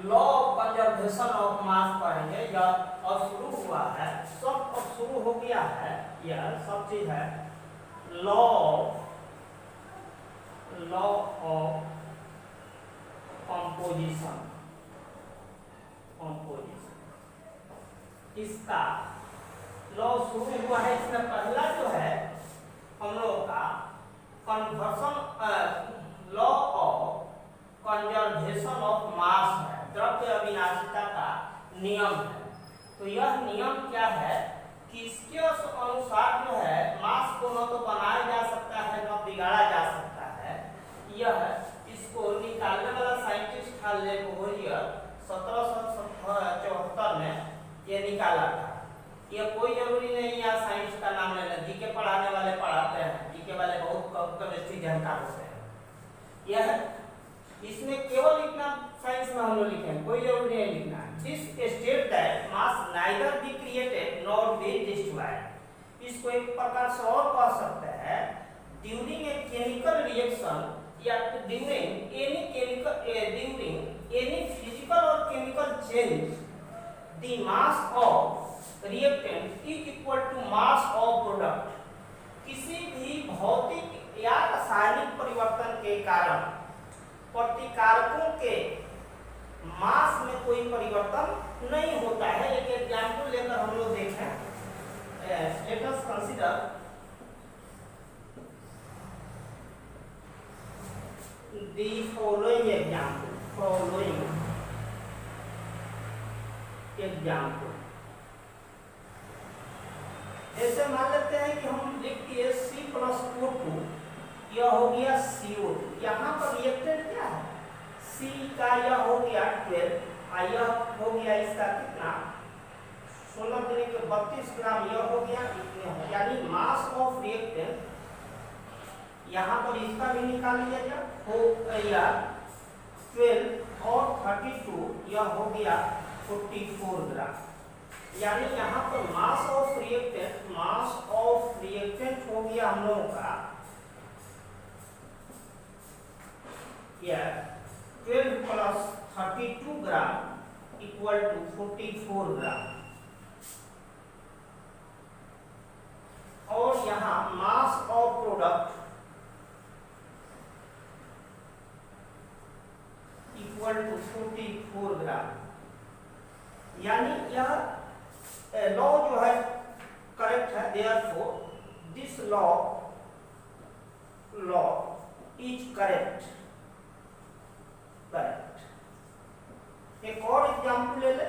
Law of conservation of मास पढ़ेंगे। यह अब शुरू हुआ है, सब अब शुरू हो गया है, यह सब चीज है लॉ ऑफ कंपोजिशन। इसका लॉ शुरू हुआ है। इसमें पहला जो है हम लोग का conversion law of conservation of मास है, द्रव्य अविनाशिता का नियम है। तो यह नियम क्या है कि इसके अनुसार जो है मास को न तो बनाया जा सकता है न बिगाड़ा जा सकता है। यह इसको निकालने वाला साइंटिस्ट था लेबोरियर 1774 में ये निकाला था। ये कोई जरूरी नहीं यहाँ साइंस का नाम लेना, जीके पढ़ाने वाले पढ़ाते हैं, जीके वाले बहुत केमिस्ट्री जानकार होते हैं। यह इसमें केवल इतना साइंस में हम लोग लिखे हैं, कोई जरूरी नहीं लिखना है। This state that mass neither be created nor be destroyed. इसको एक प्रकार से और कह सकते हैं ड्यूरिंग ए केमिकल रिएक्शन या ड्यूरिंग एनी फिजिकल और chemical change the mass of reactant is equal to mass of product। किसी भी भौतिक या रासायनिक परिवर्तन के कारण प्रतिकारकों के मास में कोई परिवर्तन नहीं होता है। एक एग्जाम्पल लेकर हम लोग देखें। Let us consider the following example. जैसे मान लेते हैं कि हम लिख दिए C+O2, यह हो गया CO2। यहाँ पर रिएक्टेंट क्या है C का, यह हो गया 12, यह हो गया इसका कितना 16 दूनी के 32 ग्राम, यह हो गया इतने, यानी मास ऑफ रिएक्टेंट यहाँ पर इसका भी निकाल लिया जाए हो या 12 और 32, यह हो गया 44 ग्राम। यानी यहाँ पर मास ऑफ रिएक्टेंट हो गया हम लोगों का 12 plus 32 gram equal to 44 gram. और यहाँ mass of product equal to 44 gram. यानी यह लॉ जो है करेक्ट है। Therefore this law is correct. एक और एग्जाम्पल ले ले।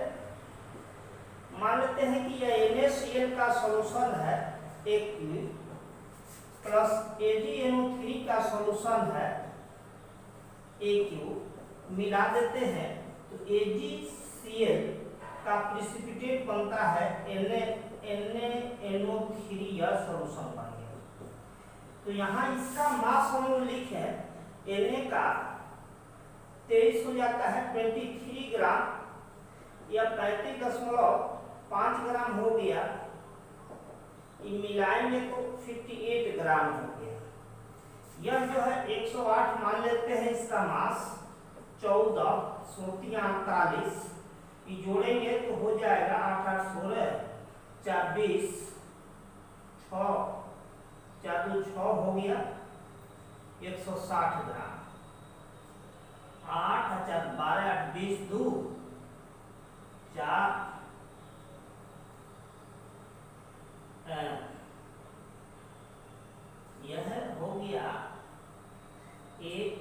मान लेते हैं कि यह NaCl का सॉल्यूशन है Aq प्लस AgNO3 का सॉल्यूशन है Aq, मिला देते हैं तो AgCl का प्रेसिपिटेट बनता है NaNO3, यह सॉल्यूशन बन गया। तो यहाँ इसका मास हम लोग लिखे Na का 23 हो जाता है 23 ग्राम, यह 35.5 ग्राम हो गया। ये मिलाएंगे तो 58 ग्राम हो गया। यह जो है 108 मान लेते हैं इसका मास, 14 38, ये जोड़ेंगे तो हो जाएगा 8 8 16 24 6 4 2 6 हो गया 160 ग्राम। 8 4 12 8 20 2 4 यह हो गया 1,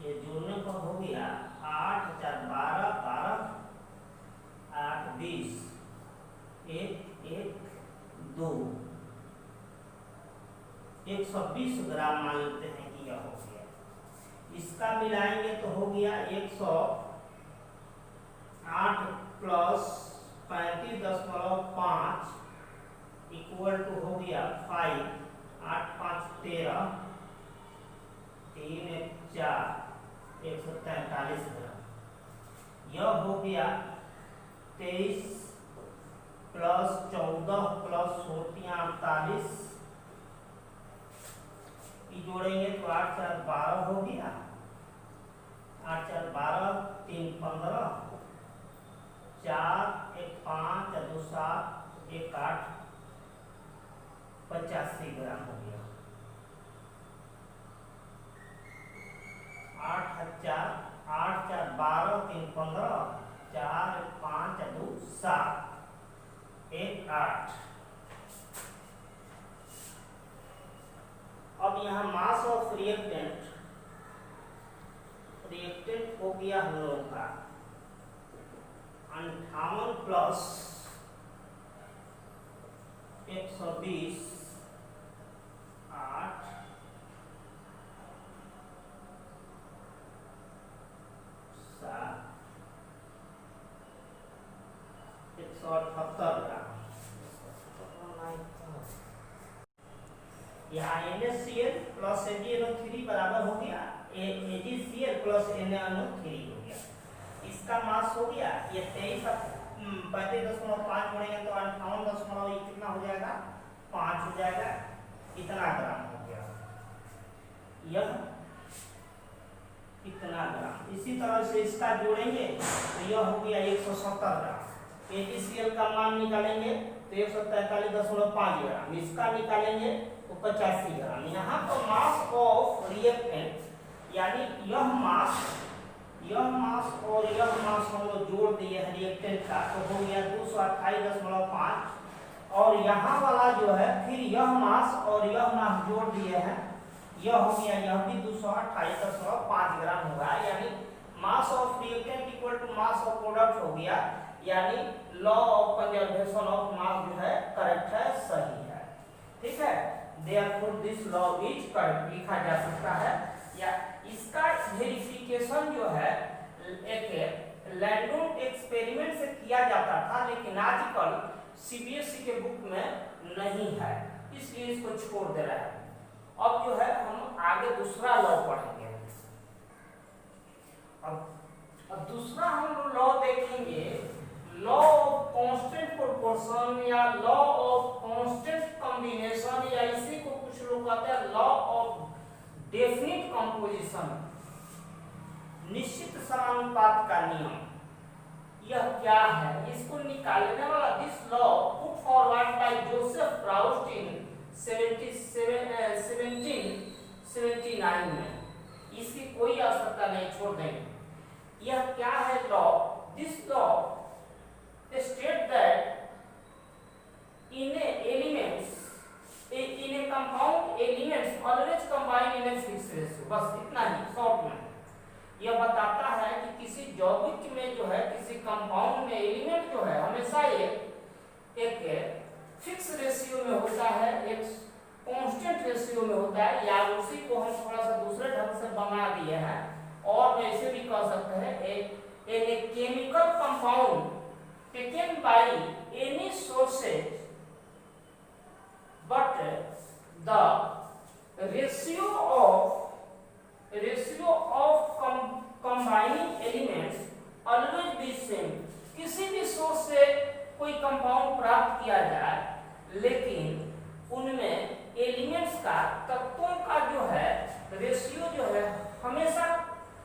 ये जोड़ने पर हो गया 8 4 12 12 8 20 1 1 2 120 ग्राम मान लेते हैं कि यह हो गया। इसका मिलाएंगे तो हो गया 108 प्लस 35.5 इक्वल टू हो गया 5, 8 5 13, 3 1 4 143 ग्राम। यह हो गया 23 प्लस 14 प्लस 38, जोड़ेंगे तो 8 4 12 हो गया 8 4 12, 3 15, 4 1 5 2 7 1 8, 85 ग्राम हो गया। 8 4 12, 3 15, 4 1 5 2 7 1 8। अब यहाँ मास ऑफ रिएक्टेंट हो गया हम लोगों का 58 प्लस 120 8 7 178 ग्राम। यहाँ NaCl प्लस AgNO3 बराबर हो गया AgCl प्लस NaNO3 हो गया। इसका मास हो गया ये 23.5 बढ़ेगा तो 58 कितना हो जाएगा 5 हो जाएगा, इतना ग्राम हो गया, यह इतना ग्राम। इसी तरह से इसका जोड़ेंगे तो यह हो गया 170 ग्राम। AgCl का मान निकालेंगे तो 143.5 ग्राम, इसका निकालेंगे तो 85 ग्राम। यहाँ पर मास ऑफ रिएक्टेंट यानी यह मास और यह मास हम लोग जोड़ दिए हैं रिएक्टेंट का तो हो गया 228.5 और यहाँ वाला जो है फिर यह मास और यह मास जोड़ दिए हैं, यह हो गया यह भी 228.5 ग्राम होगा। यानी mass of reactant equal to mass of product हो गया। यानी law of conservation of mass जो है करेक्ट है, सही है, ठीक है। Therefore this law is correct लिखा जा सकता है। या इसका वेरिफिकेशन जो है एक लैंडोन एक्सपेरिमेंट से किया जाता था, लेकिन आजकल CBSE के बुक में नहीं है, इसलिए इसको छोड़ दे रहा है। अब जो है हम आगे दूसरा लॉ पढ़ेंगे। अब दूसरा हम लॉ देखेंगे, लॉ ऑफ कांस्टेंट प्रोपोर्शन या लॉ ऑफ कांस्टेंट कॉम्बिनेशन या इसी को कुछ लोग कहते हैं लॉ ऑफ डेफिनिट कंपोजिशन, निश्चित समानुपात का नियम। यह क्या है, इसको निकालने वाला this law put forward by Joseph Proust in 1779 में, इसकी कोई आवश्यकता नहीं, छोड़ देंगे। यह क्या है law, this law state that in a compound elements always combine in a fixed ratio। बस इतना ही शॉर्ट में यह बताता है कि किसी यौगिक में जो है किसी कंपाउंड में एलिमेंट जो है हमेशा एक फिक्स रेशियो में होता है, एक कांस्टेंट रेशियो में होता है, या उसी को हम थोड़ा सा दूसरे ढंग से बना दिए हैं और वैसे भी कह सकते हैं a chemical compound taken by any sources but the ratio of combining elements always be same। किसी भी सोर्स से कोई कंपाउंड प्राप्त किया जाए लेकिन उनमें एलिमेंट्स का तत्वों का जो है रेशियो जो है हमेशा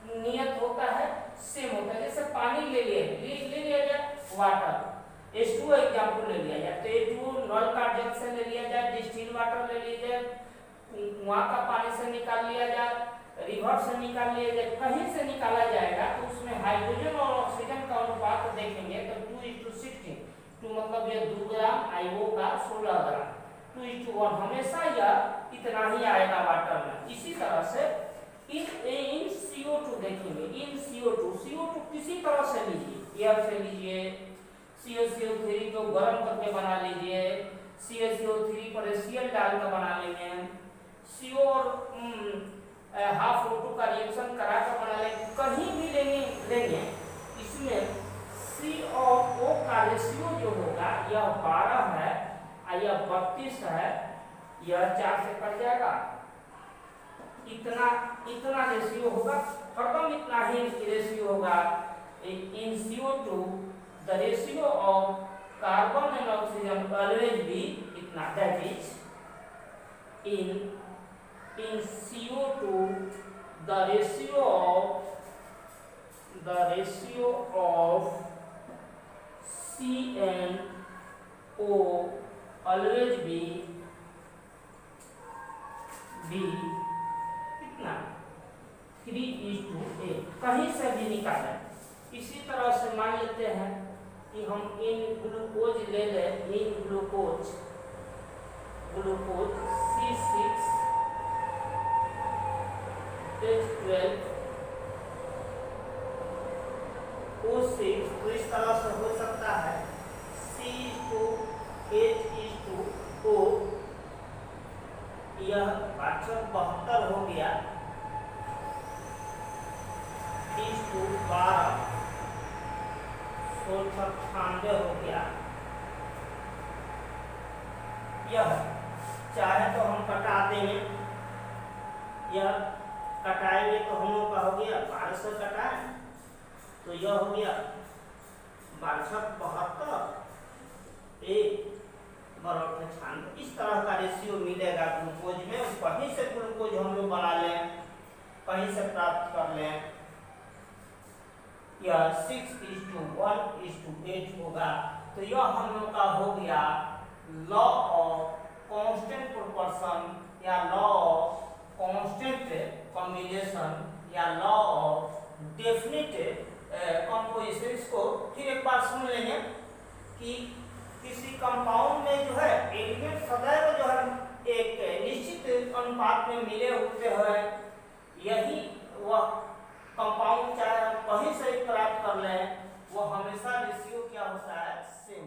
नियत होता है, सेम होता है। जैसे पानी ले लिया जाए वाटर H2 एग्जाम्पल ले लिया जाए तो H2 नल का जग से ले लिया जाए, डिस्टिल वाटर ले लिया जाए, कुआं का पानी से निकाल लिया जाए, रिवर से निकाल लिया जाए, कहीं से निकाला जाएगा तो उसमें हाइड्रोजन और ऑक्सीजन का अनुपात देखेंगे तो 2:16, तो मतलब ये 2 ग्राम IO का 16 ग्राम, 2:1 हमेशा यह इतना ही आएगा वाटर में। इसी तरह से इन CO2 देखेंगे, इन CO2 किसी तरह से लीजिए, एयर से लीजिए, CaCO3 को गर्म करके बना लीजिए, CaCO3 पर Cl डाल कर बना लेंगे, CO और हाफ O2 का रिएक्शन करा कर बना लेंगे, कहीं भी लेंगे इसमें CO का रेशियो जो होगा यह 12 है और यह 32 है, यह 4 से कट जाएगा, इतना रेशियो होगा, हरदम इतना ही रेशियो होगा। इन CO2 the ratio of carbon and oxygen always be इतना, that is in CO2 the ratio of the ratio of CnO always be कितना 3:8 कहीं से भी निकालें। इसी तरह से मान लेते हैं कि हम इन ग्लूकोज ले लें, इन ग्लूकोज C6H12 O6, तो इस तरह से हो सकता है C2H2O, यह 72 हो गया, 12 96 हो गया। यह चाहे तो हम कटा देंगे, यह कटाएंगे तो हम लोग का हो गया 12 से कटाएं तो यह हो गया 72 1 बराबर 96। इस तरह का रेशियो मिलेगा ग्लूकोज में। कहीं से ग्लूकोज हम लोग बना लें, कहीं से प्राप्त कर लें, यह 6:1:8 होगा। तो यह हम लोग का हो गया लॉ ऑफ कांस्टेंट प्रोपोर्शन या लॉ ऑफ कांस्टेंट कॉम्बिनेशन या लॉ ऑफ डेफिनिट कंपोजिशन। को फिर एक बार सुन लेंगे कि किसी कंपाउंड में जो है एलिमेंट सदैव जो है एक निश्चित अनुपात में मिले होते हैं। यही वह कंपाउंड चाहे हम कहीं से प्राप्त कर लें, वो हमेशा रेशियो क्या होता है, सेम।